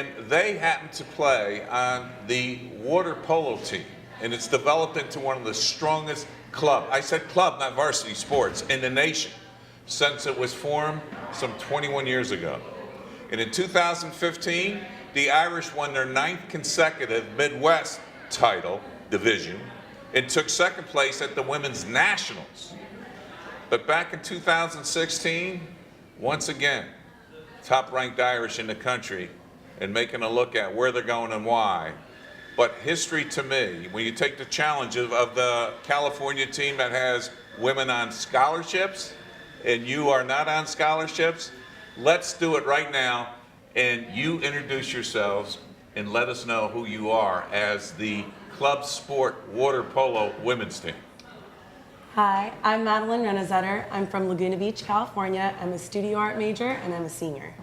and they happen to play on the water polo team, and it's developed into one of the strongest I said club, not varsity sports, in the nation since it was formed some 21 years ago. And in 2015, the Irish won their 9th consecutive Midwest title division and took 2nd place at the Women's Nationals. But back in 2016, once again, top-ranked Irish in the country, and making a look at where they're going and why. But history to me, when you take the challenge of the California team that has women on scholarships, and you are not on scholarships, let's do it right now, and you introduce yourselves and let us know who you are as the club sport water polo women's team. Hi, I'm Madeline Renazetter. I'm from Laguna Beach, California. I'm a studio art major and I'm a senior.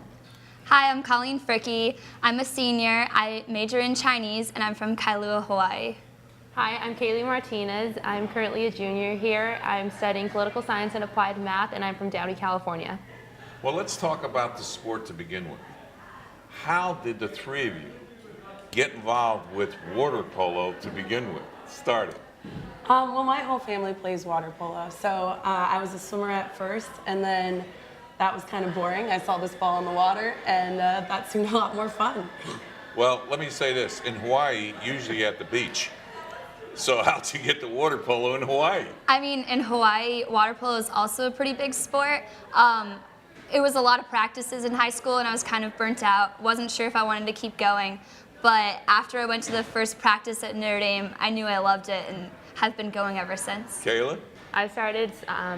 Hi, I'm Colleen Fricky. I'm a senior. I major in Chinese and I'm from Kailua, Hawaii. Hi, I'm Kaylee Martinez. I'm currently a junior here. I'm studying political science and applied math, and I'm from Downey, California. Well, let's talk about the sport to begin with. How did the three of you get involved with water polo to begin with? Started. Well, my whole family plays water polo, so I was a swimmer at first, and then that was kind of boring. I saw this ball in the water, and that seemed a lot more fun. Well, let me say this. In Hawaii, usually at the beach. So how'd you get the water polo in Hawaii? I mean, in Hawaii, water polo is also a pretty big sport. It was a lot of practices in high school and I was kind of burnt out. Wasn't sure if I wanted to keep going. But after I went to the first practice at Notre Dame, I knew I loved it and have been going ever since. Kayla? I started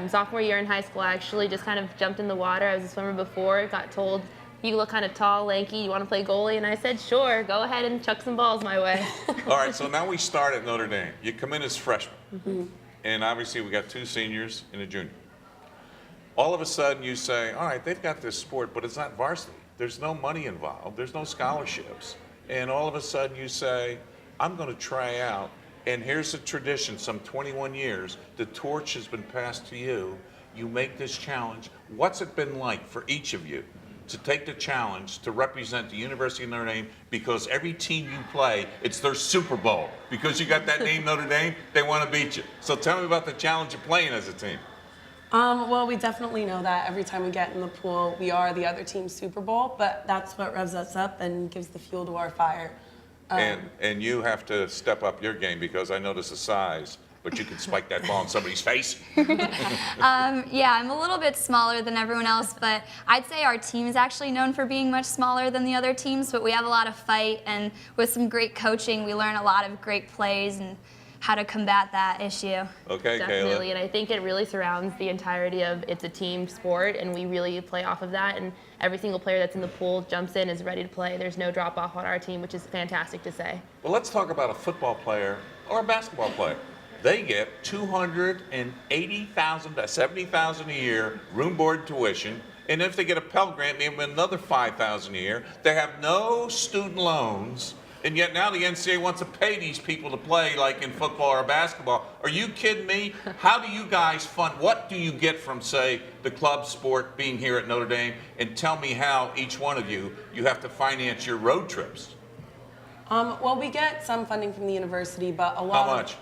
sophomore year in high school. I actually just kind of jumped in the water. I was a swimmer before, got told, you look kind of tall, lanky, you want to play goalie? And I said, sure, go ahead and chuck some balls my way. All right, so now we start at Notre Dame. You come in as freshmen, and obviously we got 2 seniors and a junior. All of a sudden you say, all right, they've got this sport, but it's not varsity. There's no money involved. There's no scholarships. And all of a sudden you say, I'm going to try out, and here's a tradition, some 21 years, the torch has been passed to you. You make this challenge. What's it been like for each of you to take the challenge to represent the University of Notre Dame, because every team you play, it's their Super Bowl. Because you got that name Notre Dame, they want to beat you. So tell me about the challenge of playing as a team. Well, we definitely know that every time we get in the pool, we are the other team's Super Bowl, but that's what revs us up and gives the fuel to our fire. And you have to step up your game, because I notice the size, but you can spike that ball in somebody's face. Yeah, I'm a little bit smaller than everyone else, but I'd say our team is actually known for being much smaller than the other teams, but we have a lot of fight, and with some great coaching, we learn a lot of great plays and how to combat that issue. Okay, Definitely, Kayla. and I think it really surrounds the entirety of it's a team sport, and we really play off of that, and every single player that's in the pool jumps in, is ready to play. There's no drop off on our team, which is fantastic to say. Well, let's talk about a football player or a basketball player. They get $280,000 to $70,000 a year room, board, tuition, and if they get a Pell Grant, maybe another $5,000 a year. They have no student loans, and yet now the NCAA wants to pay these people to play like in football or basketball. Are you kidding me? How do you guys fund? What do you get from, say, the club sport being here at Notre Dame? And tell me how each one of you have to finance your road trips. Well, we get some funding from the university, but a lot. How much?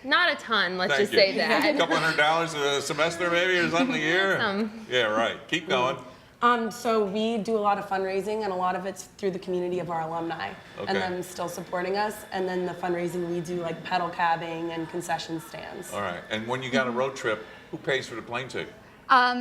Not a ton, let's Thank just you. say that. A couple $100 a semester maybe, or something a year? Yeah, right. Keep going. So we do a lot of fundraising, and a lot of it's through the community of our alumni, and them still supporting us. And then the fundraising we do, like pedal cabbing and concession stands. All right. And when you got a road trip, who pays for the plane ticket?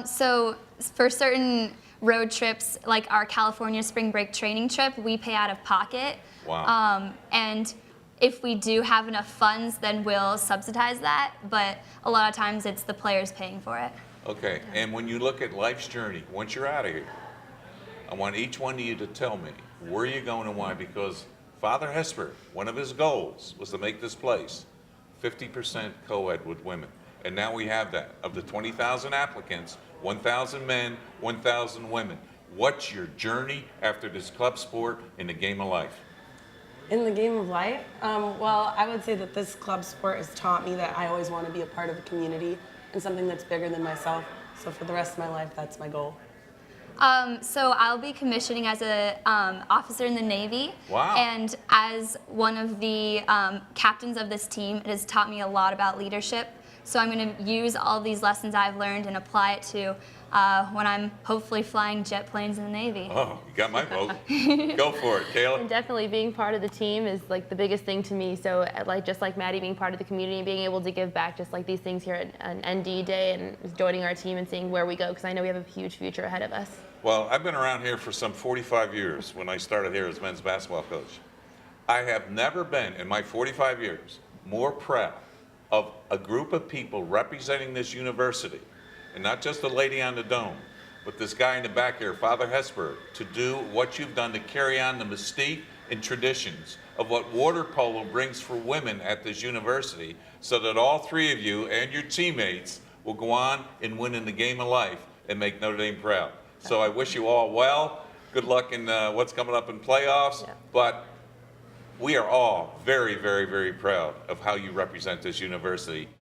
So for certain road trips, like our California spring break training trip, we pay out of pocket. Wow. And if we do have enough funds, then we'll subsidize that. But a lot of times it's the players paying for it. Okay. And when you look at life's journey, once you're out of here, I want each one of you to tell me where you're going and why. Because Father Hesper, one of his goals was to make this place 50% co-ed with women. And now we have that. Of the 20,000 applicants, 1,000 men, 1,000 women. What's your journey after this club sport in the game of life? In the game of life, well, I would say that this club sport has taught me that I always want to be a part of a community and something that's bigger than myself. So for the rest of my life, that's my goal. So I'll be commissioning as a officer in the Navy. Wow. And as one of the captains of this team, it has taught me a lot about leadership. So I'm going to use all these lessons I've learned and apply it to when I'm hopefully flying jet planes in the Navy. Oh, you got my vote. Go for it, Kayla. And definitely being part of the team is like the biggest thing to me. So like just like Maddie being part of the community and being able to give back, just like these things here at ND Day and joining our team and seeing where we go, because I know we have a huge future ahead of us. Well, I've been around here for some 45 years when I started here as men's basketball coach. I have never been, in my 45 years, more proud of a group of people representing this university, and not just the lady on the dome, but this guy in the back here, Father Hesper, to do what you've done to carry on the mystique and traditions of what water polo brings for women at this university, so that all three of you and your teammates will go on and win in the game of life and make Notre Dame proud. So I wish you all well. Good luck in what's coming up in playoffs. Yeah. But we are all very, very, very proud of how you represent this university.